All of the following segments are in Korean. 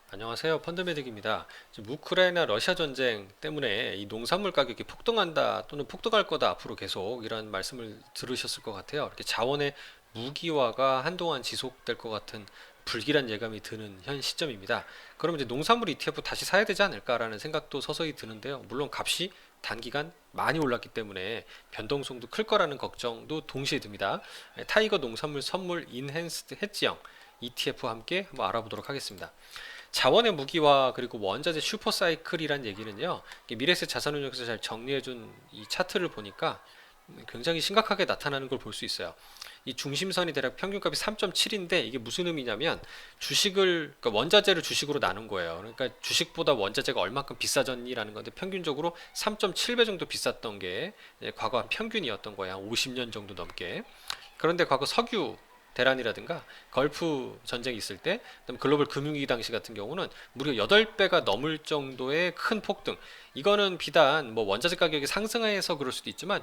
안녕하세요. 펀드메딕입니다. 지금 우크라이나 러시아 전쟁 때문에 이 농산물 가격이 폭등한다 또는 폭등할 거다 앞으로 계속 이런 말씀을 들으셨을 것 같아요. 이렇게 자원의 무기화가 한동안 지속될 것 같은 불길한 예감이 드는 현 시점입니다. 그럼 이제 농산물 ETF 다시 사야 되지 않을까라는 생각도 서서히 드는데요. 물론 값이 단기간 많이 올랐기 때문에 변동성도 클 거라는 걱정도 동시에 듭니다. 타이거 농산물 선물 인핸스드 헤지형 ETF와 함께 한번 알아보도록 하겠습니다. 자원의 무기화 그리고 원자재 슈퍼사이클이란 얘기는요. 미래에셋 자산운용에서 잘 정리해준 이 차트를 보니까 굉장히 심각하게 나타나는 걸 볼 수 있어요. 이 중심선이 대략 평균값이 3.7인데 이게 무슨 의미냐면 그러니까 원자재를 주식으로 나눈 거예요. 그러니까 주식보다 원자재가 얼마큼 비싸졌니라는 건데 평균적으로 3.7배 정도 비쌌던 게 과거 한 평균이었던 거예요. 한 50년 정도 넘게. 그런데 과거 석유 대란이라든가 걸프 전쟁이 있을 때, 그다음 글로벌 금융위기 당시 같은 경우는 무려 8배가 넘을 정도의 큰 폭등. 이거는 비단 뭐 원자재 가격이 상승해서 그럴 수도 있지만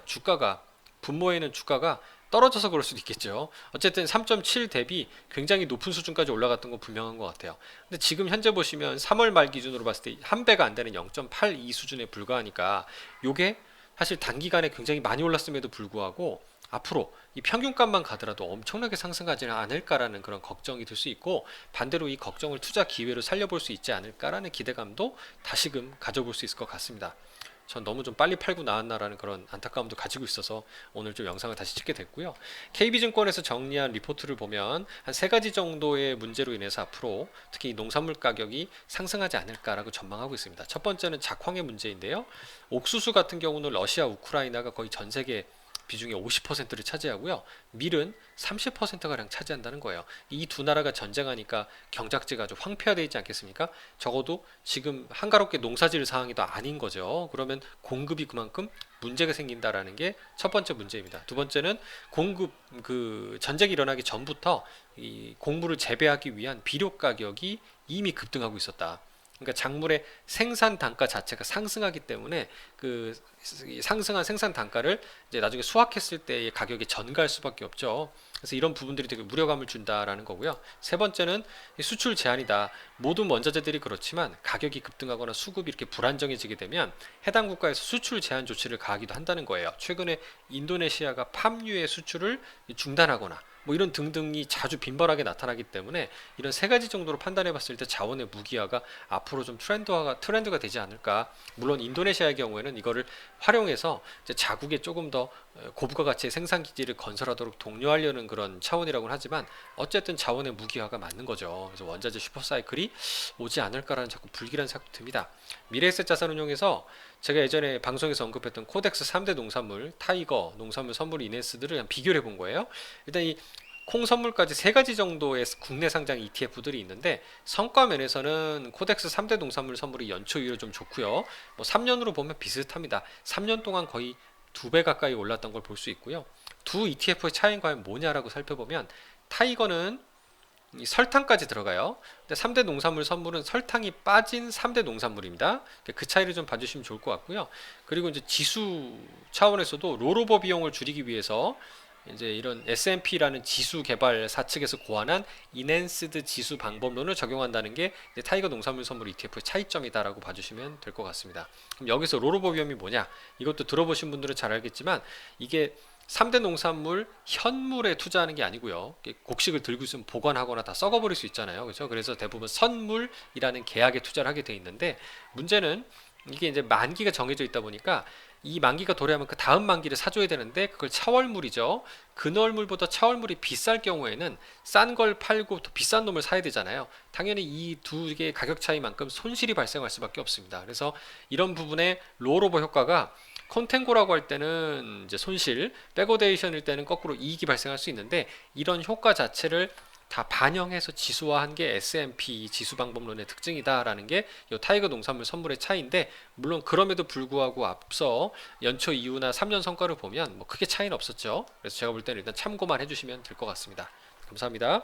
분모에는 주가가 떨어져서 그럴 수도 있겠죠. 어쨌든 3.7 대비 굉장히 높은 수준까지 올라갔던 건 분명한 것 같아요. 근데 지금 현재 보시면 3월 말 기준으로 봤을 때 한 배가 안 되는 0.82 수준에 불과하니까 요게 사실 단기간에 굉장히 많이 올랐음에도 불구하고 앞으로 이 평균값만 가더라도 엄청나게 상승하지는 않을까라는 그런 걱정이 들 수 있고, 반대로 이 걱정을 투자 기회로 살려볼 수 있지 않을까라는 기대감도 다시금 가져볼 수 있을 것 같습니다. 전 너무 좀 빨리 팔고 나왔나라는 그런 안타까움도 가지고 있어서 오늘 좀 영상을 다시 찍게 됐고요. KB증권에서 정리한 리포트를 보면 한 세 가지 정도의 문제로 인해서 앞으로 특히 이 농산물 가격이 상승하지 않을까라고 전망하고 있습니다. 첫 번째는 작황의 문제인데요. 옥수수 같은 경우는 러시아, 우크라이나가 거의 전 세계 비중의 50%를 차지하고요. 밀은 30%가량 차지한다는 거예요. 이 두 나라가 전쟁하니까 경작지가 아주 황폐화되어 있지 않겠습니까? 적어도 지금 한가롭게 농사질 상황이 더 아닌 거죠. 그러면 공급이 그만큼 문제가 생긴다라는 게 첫 번째 문제입니다. 두 번째는 전쟁이 일어나기 전부터 이 곡물을 재배하기 위한 비료 가격이 이미 급등하고 있었다. 그러니까 작물의 생산 단가 자체가 상승하기 때문에 그 상승한 생산 단가를 이제 나중에 수확했을 때의 가격에 전가할 수밖에 없죠. 그래서 이런 부분들이 되게 무력감을 준다라는 거고요. 세 번째는 수출 제한이다. 모든 원자재들이 그렇지만 가격이 급등하거나 수급이 이렇게 불안정해지게 되면 해당 국가에서 수출 제한 조치를 가하기도 한다는 거예요. 최근에 인도네시아가 팜유의 수출을 중단하거나 뭐 이런 등등이 자주 빈번하게 나타나기 때문에 이런 세 가지 정도로 판단해 봤을 때 자원의 무기화가 앞으로 좀 트렌드가 되지 않을까. 물론 인도네시아의 경우에는 이거를 활용해서 이제 자국에 조금 더 고부가 가치의 생산 기지를 건설하도록 독려하려는 그런 차원이라고는 하지만 어쨌든 자원의 무기화가 맞는 거죠. 그래서 원자재 슈퍼사이클이 오지 않을까라는 자꾸 불길한 생각도 듭니다. 미래에셋 자산운용에서 제가 예전에 방송에서 언급했던 코덱스 3대 농산물, 타이거, 농산물 선물 이네스들을 그냥 비교를 해본 거예요. 일단 이 콩 선물까지 세 가지 정도의 국내 상장 ETF들이 있는데 성과 면에서는 코덱스 3대 농산물 선물이 연초 이후로 좀 좋고요. 뭐 3년으로 보면 비슷합니다. 3년 동안 거의 2배 가까이 올랐던 걸 볼 수 있고요. 두 ETF의 차이는 과연 뭐냐라고 살펴보면 타이거는 이 설탕까지 들어가요. 근데 3대 농산물 선물은 설탕이 빠진 3대 농산물입니다. 그 차이를 좀 봐주시면 좋을 것 같고요. 그리고 이제 지수 차원에서도 롤오버 비용을 줄이기 위해서 이제 이런 S&P라는 지수 개발사 측에서 고안한 인핸스드 지수 방법론을 적용한다는 게 이제 타이거 농산물 선물 ETF의 차이점이다라고 봐주시면 될 것 같습니다. 그럼 여기서 롤오버 비용이 뭐냐? 이것도 들어보신 분들은 잘 알겠지만 이게 3대 농산물 현물에 투자하는 게 아니고요. 곡식을 들고 있으면 보관하거나 다 썩어버릴 수 있잖아요. 그렇죠? 그래서 대부분 선물이라는 계약에 투자를 하게 돼 있는데 문제는 이게 이제 만기가 정해져 있다 보니까 이 만기가 도래하면 그 다음 만기를 사줘야 되는데 그걸 차월물이죠. 근월물보다 차월물이 비쌀 경우에는 싼 걸 팔고 더 비싼 놈을 사야 되잖아요. 당연히 이 두 개의 가격 차이만큼 손실이 발생할 수밖에 없습니다. 그래서 이런 부분에 롤오버 효과가 컨텐고라고 할 때는 이제 손실, 백오데이션일 때는 거꾸로 이익이 발생할 수 있는데 이런 효과 자체를 다 반영해서 지수화한 게 S&P 지수 방법론의 특징이다라는 게 이 타이거 농산물 선물의 차이인데 물론 그럼에도 불구하고 앞서 연초 이후나 3년 성과를 보면 뭐 크게 차이는 없었죠. 그래서 제가 볼 때는 일단 참고만 해주시면 될 것 같습니다. 감사합니다.